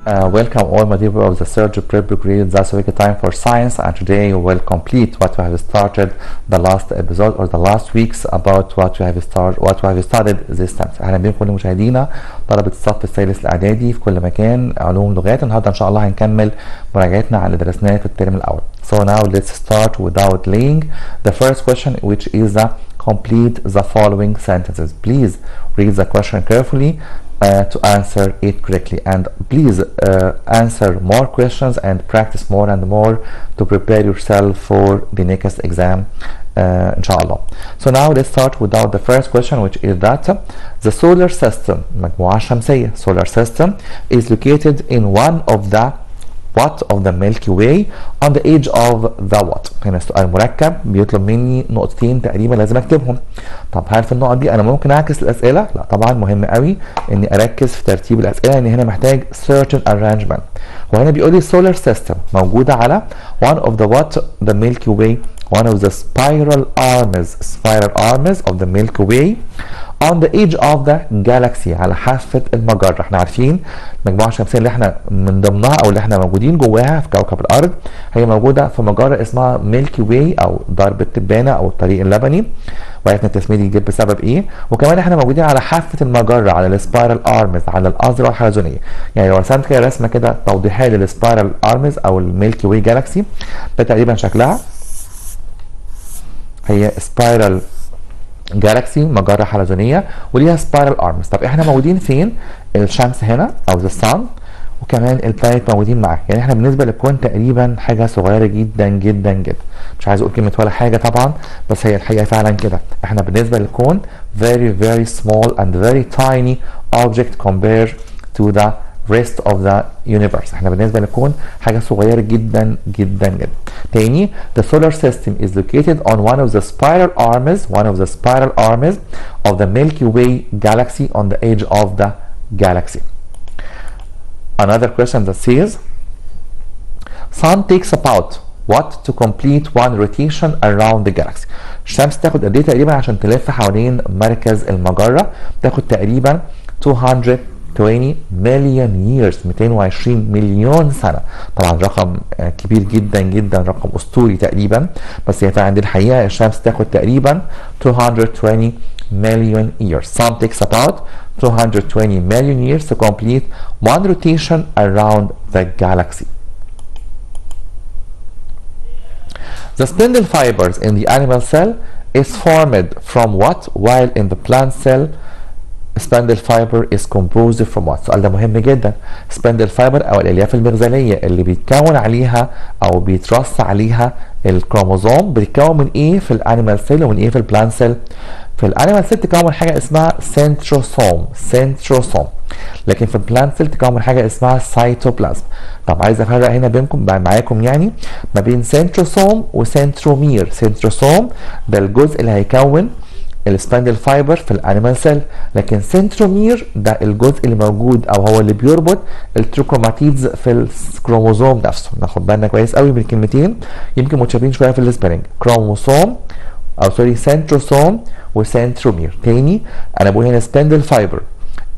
Welcome all my dear of the third prep grade. That's week time for science, and today we will complete what we have started the last episode or the last weeks about what we have studied this time. اهلا بكم كل مشاهدينا طلبة الصف الثالث الاعدادي في كل مكان، علوم لغات. النهارده ان شاء الله هنكمل مراجعتنا على اللي درسناه في الترم الاول. So now let's start without delaying. The first question, which is the complete the following sentences. Please read the question carefully to answer it correctly, and please answer more questions and practice more and more to prepare yourself for the next exam inshallah. So now let's start without the first question, which is that the solar system مجموعة شمسية solar system is located in one of the what of the Milky Way on the edge of the what. هنا السؤال مركب بيطلب مني نقطتين تقريبا لازم اكتبهم. طب هل في النقط دي انا ممكن اعكس الاسئله؟ لا طبعا، مهم قوي اني اركز في ترتيب الاسئله لان هنا محتاج certain arrangement. وهنا بيقول لي solar system موجوده على one of the what the Milky Way, one of the spiral arms of the Milky Way on the edge of the galaxy على حافة المجرة. احنا عارفين المجموعة الشمسية اللي احنا من ضمنها او اللي احنا موجودين جواها في كوكب الارض هي موجودة في مجرة اسمها ميلكي واي او درب التبانة او الطريق اللبني، وعرفنا التسمية دي جت بسبب ايه. وكمان احنا موجودين على حافة المجرة على السبايرال ارمز على الأذرع الحلزونية. يعني لو رسمت كده رسمة كده توضيحية للسبايرال ارمز او الميلكي واي جالاكسي، ده تقريبا شكلها هي سبايرال جالاكسي مجرة حلزونية وليها سبايرال ارمز. طب احنا موجودين فين؟ الشمس هنا او ذا صن، وكمان البلانيت موجودين معاه. يعني احنا بالنسبة للكون تقريبا حاجة صغيرة جدا جدا جدا. مش عايز اقول كلمة ولا حاجة طبعا، بس هي الحقيقة فعلا كده. احنا بالنسبة للكون very small and very tiny object compared to the rest of the universe. احنا بالنسبة للكون حاجة صغيرة جدا جدا جدا. تاني، the solar system is located on one of the spiral arms of the Milky Way galaxy on the edge of the galaxy. Another question that says sun takes about what to complete one rotation around the galaxy. الشمس تاخد قد ايه تقريبا عشان تلف حوالين مركز المجرة؟ تاخد تقريبا 220 million years 220 مليون سنة. طبعا رقم كبير جدا جدا، رقم اسطوري تقريبا، بس هي عند الحقيقة الشمس تاخد تقريبا 220 million years. Sun takes about 220 million years to complete one rotation around the galaxy. The spindle fibers in the animal cell is formed from what, while in the plant cell spindle fiber is composed from what. السؤال ده مهم جدا. spindle fiber او الالياف المغزليه اللي بيتكون عليها او بيترص عليها الكروموزوم بتتكون من ايه في الانيمال سيل ومن ايه في البلانت سيل؟ في الانيمال سيل تكون حاجه اسمها سنتروسوم، لكن في البلانت سيل تكون حاجه اسمها سيتوبلازم. طب عايز افرق هنا بينكم معاكم يعني ما بين سنتروسوم وسنترومير. سنتروسوم ده الجزء اللي هيكون السباندل فايبر في الانيمال سيل، لكن سنترومير ده الجزء اللي موجود او هو اللي بيربط التروكروماتيدز في الكروموزوم نفسه. ناخد بالنا كويس قوي من الكلمتين يمكن متشابهين شويه في السبيلنج، كروموسوم او سوري سنتروسوم وسنترومير. تاني انا بقول هنا spindle fiber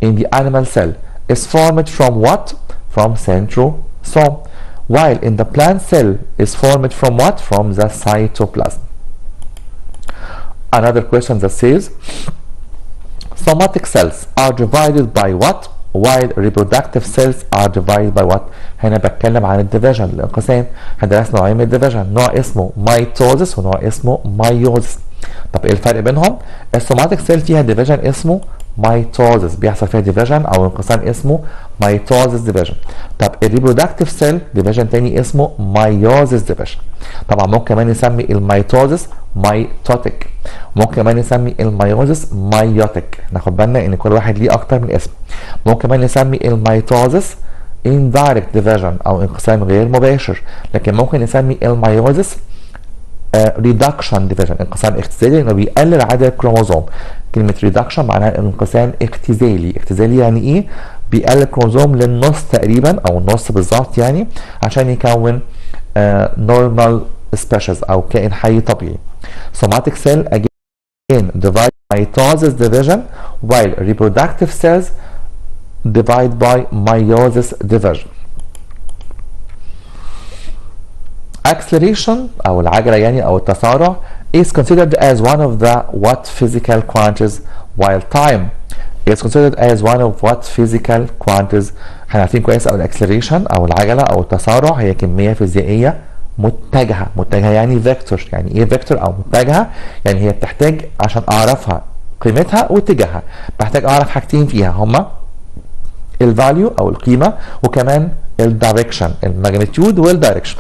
in the animal cell is formed from what? From centrosome, while in the plant cell is formed from what? From the cytoplasm. Another question that says somatic cells are divided by what, while reproductive cells are divided by what. هنا بتكلم عن الديفيجن، الانقسام. احنا درسنا نوعين من الديفيجن، نوع اسمه مايتوزس ونوع اسمه مايوزس. طب ايه الفرق بينهم؟ السوماتيك سيل فيها ديفيجن اسمه مايتوزس، بيحصل فيها ديفيجن او انقسام اسمه مايتوزس ديفيجن. طب الريبرودكتيف سيل ديفيجن تاني اسمه مايوزس ديفيجن. طبعا ممكن كمان نسمي الميتوزس مايتوتيك، ممكن كمان نسمي الميوزس مايوتيك. ناخد بالنا ان كل واحد ليه اكتر من اسم. ممكن كمان نسمي الميتوزس indirect division او انقسام غير مباشر، لكن ممكن نسمي الميوزس ريدكشن ديفيجن، انقسام اختزالي لانه بيقلل عدد الكروموزوم. كلمه ريدكشن معناها انقسام اختزالي. اختزالي يعني ايه؟ بيقلل الكروموزوم للنص تقريبا او النص بالظبط يعني عشان يكون نورمال سبيشيز او كائن حي طبيعي. somatic cell again divide mitosis division while reproductive cells divide by meiosis division. acceleration أو العجلة يعني أو التسارع is considered as one of the what physical quantities, while time is considered as one of what physical quantities. احنا عارفين كويس أو الاكسلريشن أو العجلة أو التسارع هي كمية فيزيائية متجهة. متجهة يعني فيكتور. يعني ايه فيكتور او متجهة؟ يعني هي بتحتاج عشان اعرفها قيمتها واتجاهها بحتاج اعرف حاجتين فيها هما الفاليو او القيمة وكمان الدايركشن الماجنتيود والدايركشن.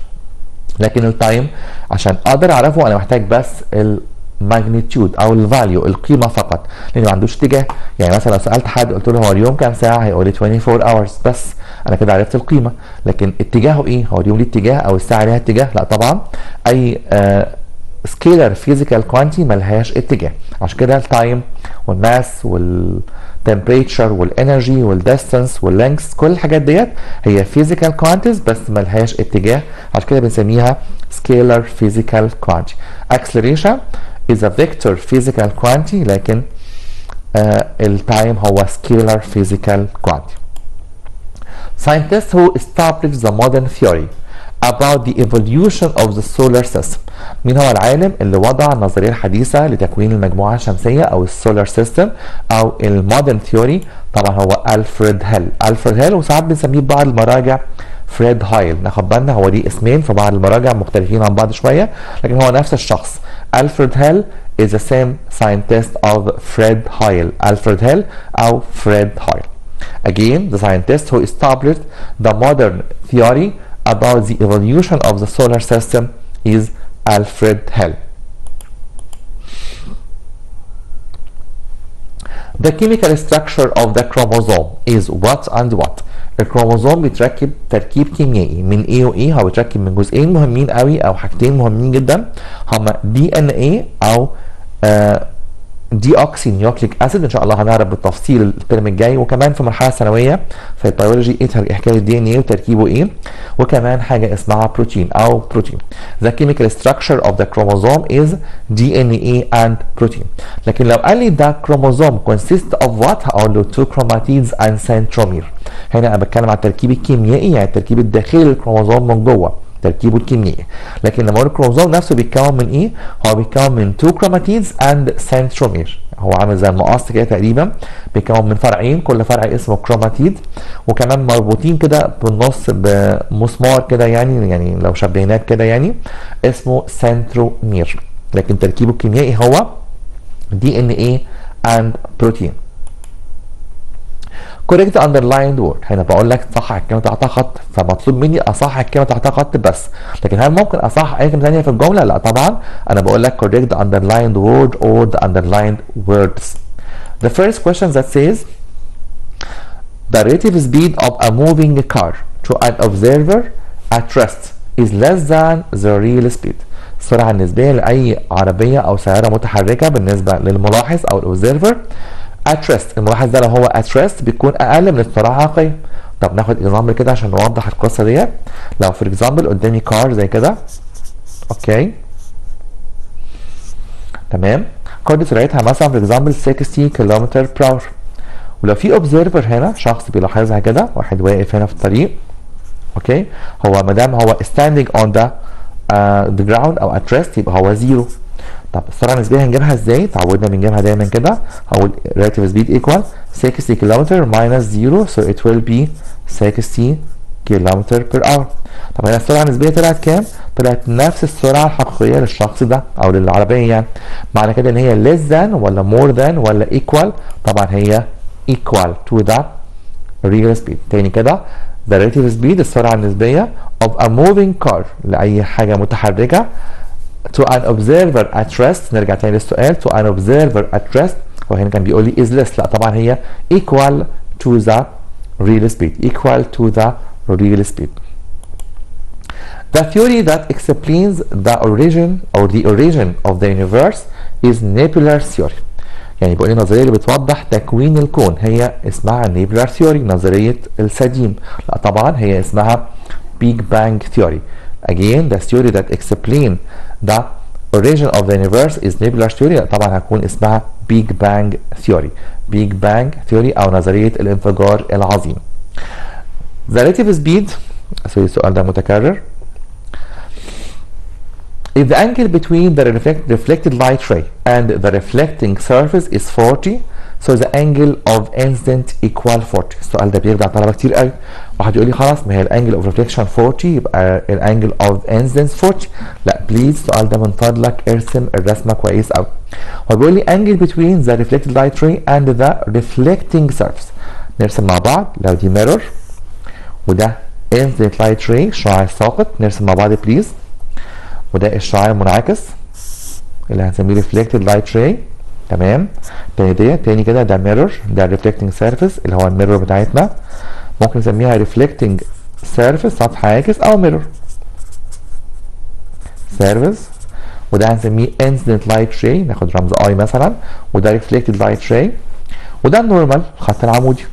لكن التايم عشان اقدر اعرفه انا محتاج بس الماجنتيود او الفاليو القيمه فقط لان ما عندوش اتجاه. يعني مثلا لو سالت حد قلت له هو اليوم كام ساعه هيقول لي 24 hours بس انا كده عرفت القيمه. لكن اتجاهه ايه؟ هو اليوم ليه اتجاه او الساعه ليها اتجاه؟ لا طبعا. اي سكيلر فيزيكال كوانتي ملهاش اتجاه. عشان كده التايم والماس والتمبريتشر والانرجي والديستانس واللينكس كل الحاجات ديت هي فيزيكال كوانتيز بس ملهاش اتجاه. عشان كده بنسميها سكيلر فيزيكال كوانتي. acceleration is a vector physical quantity لكن التايم هو scalar physical quantity. Scientists who established the modern theory about the evolution of the solar system. مين هو العالم اللي وضع النظرية الحديثة لتكوين المجموعة الشمسية أو السولار سيستم أو المودرن ثيوري؟ طبعا هو ألفريد هيل. ألفريد هيل وساعات بنسميه بعض المراجع فريد هايل. ناخد بالنا هو ليه اسمين في بعض المراجع مختلفين عن بعض شوية لكن هو نفس الشخص. ألفريد هيل is the same scientist of Fred Hoyle. ألفريد هيل أو فريد هايل. Again, the scientist who established the modern theory about the evolution of the solar system is Alfred Hell. The chemical structure of the chromosome is what and what. الكروموزوم بيتركب تركيب كيميائي من ايه وايه. هو بيتركب من جزئين مهمين قوي او حاجتين مهمين جدا هما دي ان ايه او دي اوكسي نيوكليك اسيد. ان شاء الله هنعرف بالتفصيل الترم الجاي وكمان في المرحله الثانويه في البيولوجي ايه حكايه الدي ان ايه وتركيبه ايه وكمان حاجه اسمها بروتين او بروتين. The chemical structure of the chromosome is DNA and protein. لكن لو قال لي the chromosome consists of what هقول له two chromatids and centromere. هنا انا بتكلم عن التركيب الكيميائي يعني التركيب الداخلي للكروموزوم من جوه تركيبه الكيميائي. لكن لما اقول الكروموزوم نفسه بيتكون من ايه؟ هو بيتكون من two chromatids and centromere. هو عامل زي المقص كده تقريبا بيتكون من فرعين كل فرع اسمه كروماتيد وكمان مربوطين كده بالنص بمسمار كده يعني لو شبهناه كده يعني اسمه سنترومير. لكن تركيبه الكيميائي هو DNA and protein. correct underlined word. هنا بقول لك صحح الكلمه تحتها خط فمطلوب مني اصحح الكلمه تحتها خط بس. لكن هل ممكن اصحح اي كلمه ثانيه في الجمله؟ لا طبعا. انا بقول لك correct the underlined word or the underlined words. The first question that says the relative speed of a moving car to an observer at rest is less than the real speed. السرعه النسبيه لاي عربيه او سياره متحركه بالنسبه للملاحظ او الاوبزرفر at rest. الملاحظ ده لو هو at rest بيكون اقل من السرعه الحقيقيه. طب ناخد اكزامبل كده عشان نوضح القصه ديت. لو فور اكزامبل قدامي كار زي كده اوكي تمام الكار دي سرعتها مثلا فور اكزامبل 60 كيلومتر بر اور ولو في اوبزرفر هنا شخص بيلاحظها كده واحد واقف هنا في الطريق اوكي هو ما دام هو standing on the ground او at rest يبقى هو زيرو. طب السرعه النسبيه هنجيبها ازاي؟ تعودنا بنجيبها دايما كده. هقول relative speed equal 60 كيلومتر minus 0 so it will be 60 كيلومتر per hour. طب هنا السرعه النسبيه طلعت كام؟ طلعت نفس السرعه الحقيقيه للشخص ده او للعربيه يعني. معنى كده ان هي less than ولا more than ولا equal؟ طبعا هي equal to the real speed. تاني كده the relative speed السرعه النسبيه of a moving car لاي حاجه متحركه to an observer at rest. نرجع تاني للسؤال to an observer at rest هو هنا كان بيقول لي is less. لا طبعا هي equal to the real speed. equal to the real speed. The theory that explains the origin of the universe is nebular theory. يعني بيقول لي النظريه اللي بتوضح تكوين الكون هي اسمها nebular theory نظريه السديم. لا طبعا هي اسمها big bang theory. Again the theory that explain the origin of the universe is nebular theory. طبعا هتكون اسمها بيج بانج ثيوري. بيج بانج ثيوري او نظريه الانفجار العظيم. The relative speed، السؤال ده متكرر. If the angle between the reflected light ray and the reflecting surface is 40, so the angle of incident equal 40. السؤال ده بيخدع طلبه كتير قوي. واحد يقول لي خلاص ما هي الانجل اوف ريفليكشن 40 يبقى الانجل اوف انسيدنس 40. لا بليز السؤال ده من فضلك ارسم الرسمه كويس قوي. هو بيقول لي angle between the reflected light ray and the reflecting surface. نرسم مع بعض. لو دي mirror وده incident light ray الشعاع الساقط، نرسم مع بعض بليز. وده الشعاع المنعكس اللي هنسميه reflected light ray. تمام. تاني كده ده mirror، ده reflecting surface اللي هو الميرور بتاعتنا. ممكن نسميها reflecting surface سطح عاكس او mirror surface. وده هنسميه incident light ray، ناخد رمز I مثلا. وده reflected light ray. وده النورمال الخط العمودي.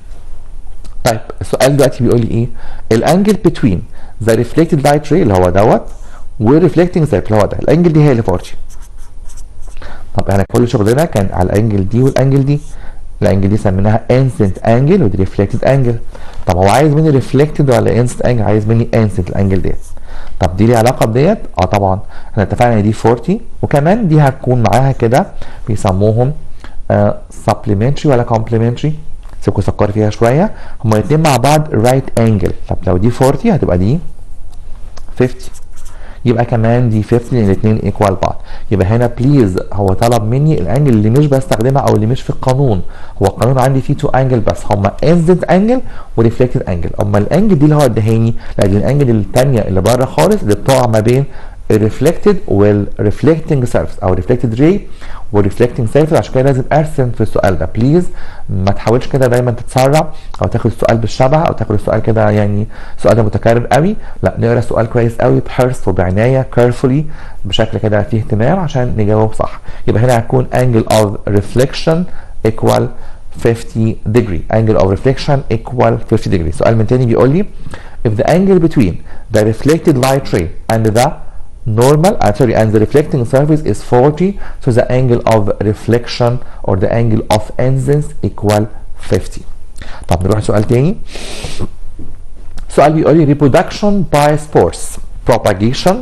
طيب السؤال دلوقتي بيقول لي ايه؟ الانجل between the reflected light ray اللي هو دوت والريفلكتنج سيركل اللي هو ده، الانجل دي هي اللي 40. طب احنا كل شغلنا كان على الانجل دي والانجل دي. الانجل دي سميناها انسنت انجل ودي ريفلكتد انجل. طب هو عايز مني ريفلكتد ولا انسنت انجل؟ عايز مني انسنت الانجل ديت. طب دي ليها علاقه بديت؟ اه طبعا احنا اتفقنا ان دي 40 وكمان دي هتكون معاها كده بيسموهم سبلمنتري ولا كومبلمنتري؟ سيبكوا فكروا فيها شويه. هما الاثنين مع بعض رايت انجل. طب لو دي 40 هتبقى دي 50. يبقى كمان دي 50 لان الاثنين ايكوال بعض. يبقى هنا بليز هو طلب مني الانجل اللي مش بستخدمها او اللي مش في القانون. هو القانون عندي فيه 2 انجل بس، هما انسيدنت انجل وريفلكتد انجل. اما الانجل دي اللي هو ادهاني لا دي الانجل الثانيه اللي بره خالص اللي بتقع ما بين الريفلكتد والريفلكتنج سيرفيس او ريفلكتد راي والريفلكتنج سيرفيس. عشان كده لازم ارسم في السؤال ده بليز. ما تحاولش كده دايما تتسرع او تاخد السؤال بالشبه او تاخد السؤال كده يعني السؤال ده متكرر قوي. لا نقرا السؤال كويس قوي بحرص وبعنايه كيرفولي بشكل كده فيه اهتمام عشان نجاوب صح. يبقى هنا هتكون angle of reflection equal 50 degree. angle of reflection equal 50 degree. سؤال من تاني بيقول لي if the angle between the reflected light ray and the normal and the reflecting surface is 40, so the angle of reflection or the angle of incidence equal 50. طب نروح لسؤال تاني. سؤال بيقول لي reproduction by spores propagation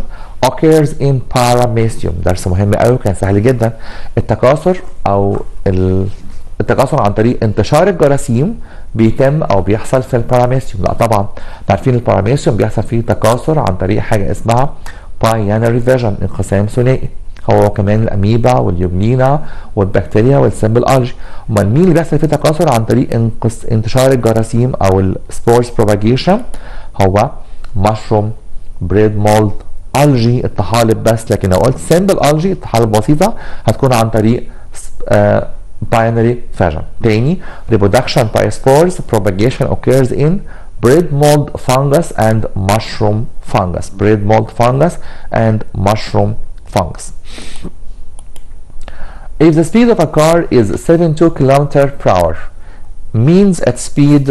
occurs in paramecium. درس مهم قوي وكان سهل جدا. التكاثر او التكاثر عن طريق انتشار الجراثيم بيتم او بيحصل في الباراميسيوم. لا طبعا عارفين الباراميسيوم بيحصل فيه تكاثر عن طريق حاجه اسمها باينري فيجن، انقسام ثنائي. هو كمان الاميبا واليوجلينا والبكتيريا والسمبل الجي. امال مين اللي بيحصل فيه تكاثر عن طريق انتشار الجراثيم او السبورز بروباجيشن؟ هو مشروم، بريد مولد، الجي، الطحالب بس. لكن لو قلت سمبل الجي الطحالب بسيطه هتكون عن طريق binary fission. تاني reproduction by spores propagation occurs in bread mold fungus and mushroom fungus. bread mold fungus and mushroom fungus. If the speed of a car is 72 km per hour means its speed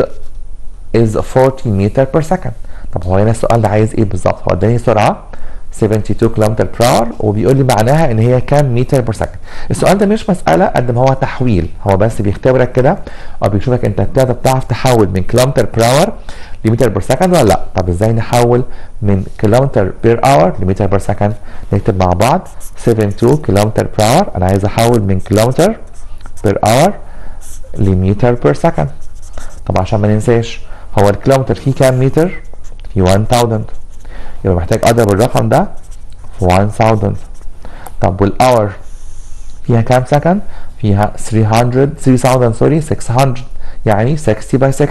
is 40 meter per second. طب هو هنا السؤال ده عايز ايه بالظبط؟ هو اداني سرعه 72 كم per hour وبيقول لي معناها ان هي كام متر بير سكند. السؤال ده مش مساله قد ما هو تحويل، هو بس بيختبرك كده او بيشوفك انت بتعرف تحول من كيلومتر بير اور لمتر بير سكند ولا لا. طب ازاي نحول من كيلومتر بير اور لمتر بير سكند؟ نكتب مع بعض 72 كيلومتر بير اور. انا عايز احول من كيلومتر بير اور لمتر بير سكند. طب عشان ما ننساش هو الكيلومتر فيه كام متر؟ فيه 1000. يبقى محتاج اضرب الرقم ده في 1000. طب والاور فيها كام سكند؟ فيها 600 يعني 60 باي 60.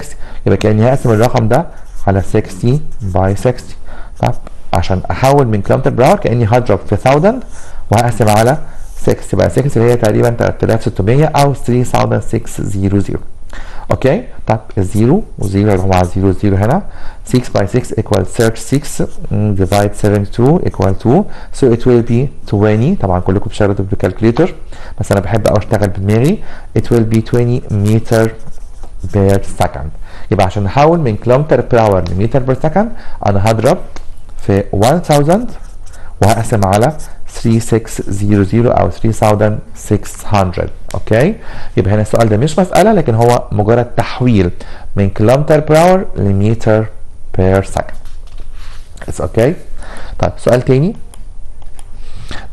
يبقى كاني هقسم الرقم ده على 60 باي 60. طب عشان احول من كيلومتر بر اور كاني هضرب في 1000 وهقسم على 60 باي 60 اللي هي تقريبا 3600 او 3600. اوكي. طب الزيرو وزيرو يروحوا مع الزيرو الزيرو هنا. 6 by 6 equals 36 divide 72 equal 2 so it will be 20. طبعا كلكم بتشتغلوا بالكالكوليتر بس انا بحب اشتغل بدماغي. it will be 20 meter per second. يبقى عشان نحول من كيلومتر بير اور لمتر بير سكند انا هضرب في 1000 وهقسم على 3600 او 3600. اوكي، يبقى هنا السؤال ده مش مساله لكن هو مجرد تحويل من كيلومتر بير اور لمتر بير سكند. اوكي. طيب سؤال تاني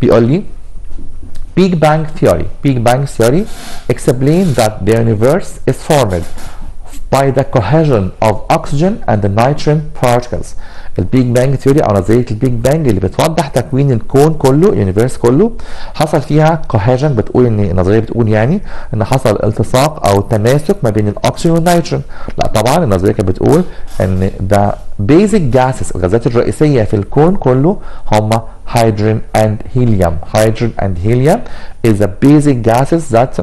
بيقول لي Big Bang Theory. Big Bang Theory explains that the universe is formed by the cohesion of oxygen and the nitrogen particles. البيج بانج ثيوري او نظريه البيج بانج اللي بتوضح تكوين الكون كله، اليونيفيرس كله، حصل فيها كوهيجن. بتقول ان النظريه بتقول يعني ان حصل التصاق او تماسك ما بين الاكسجين والنيتروجين. لا طبعا النظريه كانت بتقول ان ده بيزك جاسز، الغازات الرئيسيه في الكون كله هم hydrogen and helium. Hydrogen and helium is the basic gases that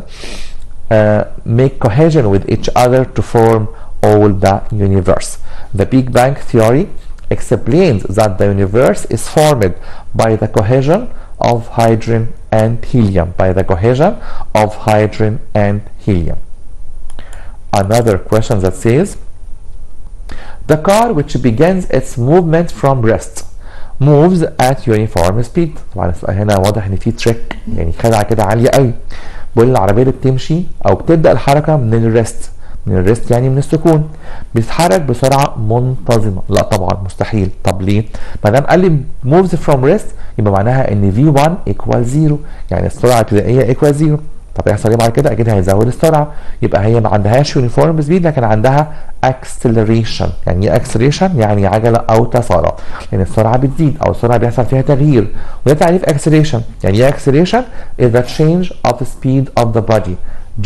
make cohesion with each other to form all the universe. The Big Bang Theory explains that the universe is formed by the cohesion of hydrogen and helium. By the cohesion of hydrogen and helium. Another question that says, the car which begins its movement from rest moves at uniform speed. طبعا هنا واضح ان في تريك، يعني خدعه كده عاليه قوي. بيقول العربيه اللي بتمشي او بتبدا الحركه من الريست، من الريست يعني من السكون، بتتحرك بسرعه منتظمه. لا طبعا مستحيل. طب ليه؟ ما دام قال لي moves from rest يبقى معناها ان v1 equal 0، يعني السرعه الابتدائيه equal 0. طب هيحصل ايه بعد كده؟ اكيد هيزود السرعه. يبقى هي ما عندهاش يونيفورم سبيد لكن عندها اكسلريشن. يعني ايه اكسلريشن؟ يعني عجله او تسارع، لان السرعه بتزيد او السرعه بيحصل فيها تغيير. وده تعريف اكسلريشن. يعني ايه اكسلريشن؟ is the change of the speed of the body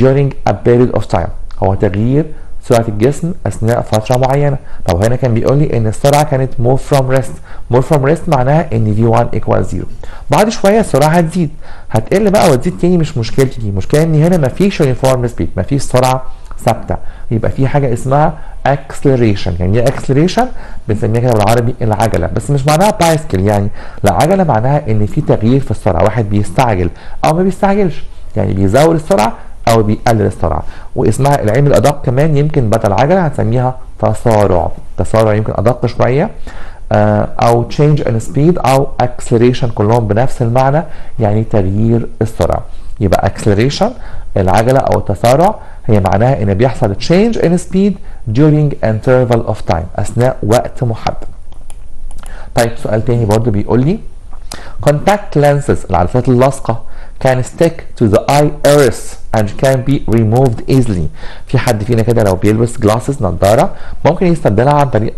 during a period of time. هو تغيير سرعه الجسم اثناء فتره معينه. طب هنا كان بيقول لي ان السرعه كانت move from rest. move from rest معناها ان v1 equal 0. بعد شويه السرعه هتزيد، هتقل بقى وتزيد تاني. مش مشكلتي دي، المشكله ان هنا مفيش يونيفورم سبيد، مفيش سرعه ثابته. يبقى في حاجه اسمها اكسلريشن. يعني ايه اكسلريشن؟ بنسميها كده بالعربي العجله، بس مش معناها بايسكل يعني. لا، عجله معناها ان في تغيير في السرعه، واحد بيستعجل او ما بيستعجلش، يعني بيزود السرعه او بيقلل السرعه. واسمها العلم الادق كمان يمكن بدل عجله هنسميها تسارع. تسارع يمكن ادق شويه، او change in speed او acceleration، كلهم بنفس المعنى، يعني تغيير السرعه. يبقى acceleration العجله او التسارع هي معناها ان بيحصل change in speed during interval of time، اثناء وقت محدد. طيب سؤال تاني برضو بيقول لي contact lenses، العدسات اللاصقه can stick to the eye iris and can be removed easily. في حد فينا كده لو بيلبس glasses نظارة ممكن يستبدلها عن طريق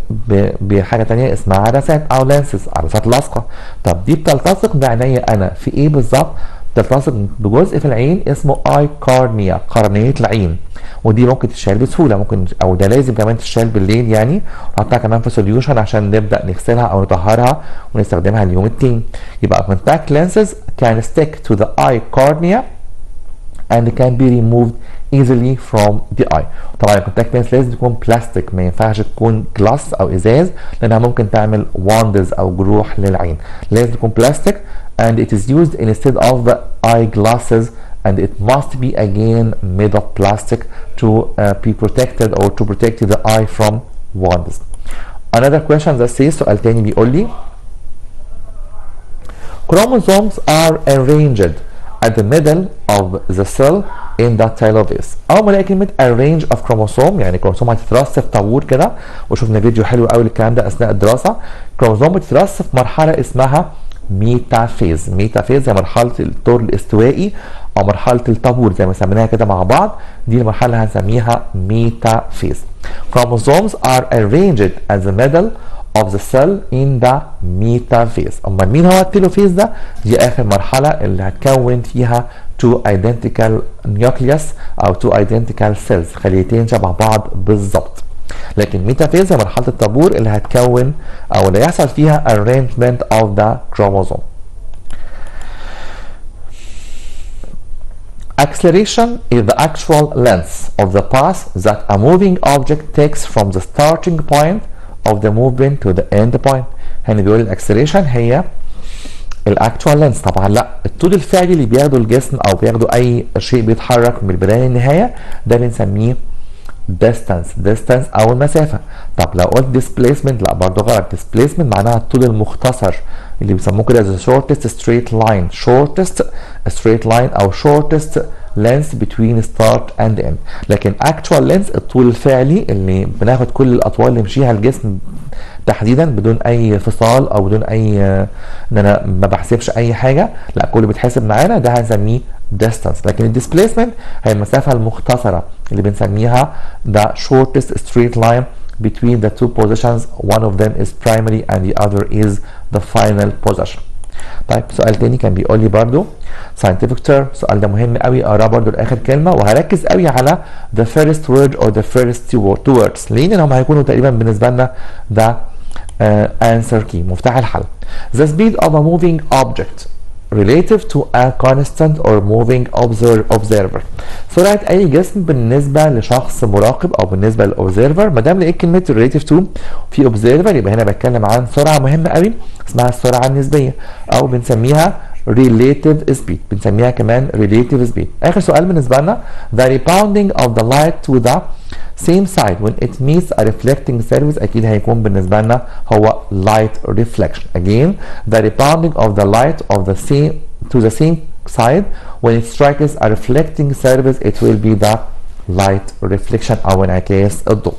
بحاجة تانية اسمها عدسات او lenses، عدسات لاصقة. طب دي بتلتصق بعينيا انا في ايه بالظبط؟ بتلتصق بجزء في العين اسمه اي كورنيا، قرنية العين، ودي ممكن تتشال بسهوله، ممكن او ده لازم كمان تتشال بالليل يعني، ونحطها كمان في سوليوشن عشان نبدا نغسلها او نطهرها ونستخدمها اليوم التاني. يبقى contact lenses can stick to the eye cornea and can be removed easily from the eye. طبعا الكونتاكت لينس لازم تكون بلاستيك، ما ينفعش تكون جلاس او ازاز لانها ممكن تعمل واندز او جروح للعين. لازم تكون بلاستيك and it is used instead of the eyeglasses and it must be again made of plastic to be protected or to protect the eye from wounds. Another question that says، سؤال تاني بيقول لي chromosomes are arranged at the middle of the cell in the telophase. اول ما الاقي كلمه arrange of chromosome يعني كروموسوم هتترص في طابور كده، وشفنا فيديو حلو قوي للكلام ده اثناء الدراسه. كروموسوم بتترص في مرحله اسمها ميتافيز. ميتافيز هي مرحله الطور الاستوائي او مرحله الطابور زي ما سميناها كده مع بعض، دي المرحله اللي هنسميها ميتافيز. Chromosomes are arranged at the middle of the cell in the metaphase. اما مين هو التيلوفيز ده؟ دي اخر مرحله اللي هتكون فيها two identical nucleus او two identical cells، خليتين شبه بعض بالظبط. لكن ميتافيز هي مرحله الطابور اللي هتكون او اللي يحصل فيها arrangement of the chromosome. Acceleration is the actual length of the path that a moving object takes from the starting point of the movement to the end point. هنا بيقول الاكسلريشن هي الاكتوال لينس. طبعا لا، الطول الفعلي اللي بياخده الجسم او بياخده اي شيء بيتحرك من البدايه للنهايه ده بنسميه distance او المسافه. طب لو قلت displacement لا برضه غلط. displacement معناها الطول المختصر اللي بيسموه كده the shortest straight line او shortest length between start and end. لكن actual length الطول الفعلي اللي بناخد كل الاطوال اللي يمشيها الجسم تحديدا بدون اي فصال او بدون اي ان انا ما بحسبش اي حاجه، لا كله بيتحسب معانا، ده هنسميه distance. لكن الديسبيسمنت هي المسافه المختصره اللي بنسميها the shortest straight line between the two positions, one of them is primary and the other is the final position. طيب سؤال تاني كان بيقول لي برضو scientific term، السؤال ده مهم قوي اقراه برضو لاخر كلمه، وهركز قوي على the first word or the first two words لان هم هيكونوا تقريبا بالنسبه لنا ده answer key مفتاح الحل. The speed of a moving object relative to a constant or moving observer. سرعة أي جسم بالنسبة لشخص مراقب أو بالنسبة للأوبزيرفر. ما دام لقيت كلمة relative to في observer يبقى هنا بتكلم عن سرعة مهمة قوي اسمها السرعة النسبية أو بنسميها relative speed، بنسميها كمان relative speed. آخر سؤال بالنسبة لنا the rebounding of the light to the same side when it meets a reflecting surface، أكيد هيكون بالنسبة لنا هو light reflection. Again the rebounding of the light of the same to the same side when it strikes a reflecting surface it will be the light reflection أو انعكاس الضوء.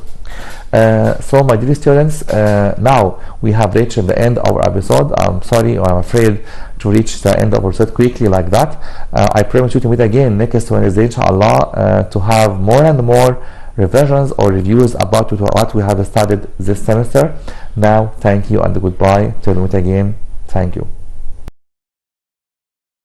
So my dear students, now we have reached the end of our episode. I'm sorry, I'm afraid to reach the end of our episode quickly like that. I promise you to meet again next Wednesday, inshallah, to have more and more revisions or reviews about what we have studied this semester. Now, thank you and goodbye. Till we meet again. Thank you.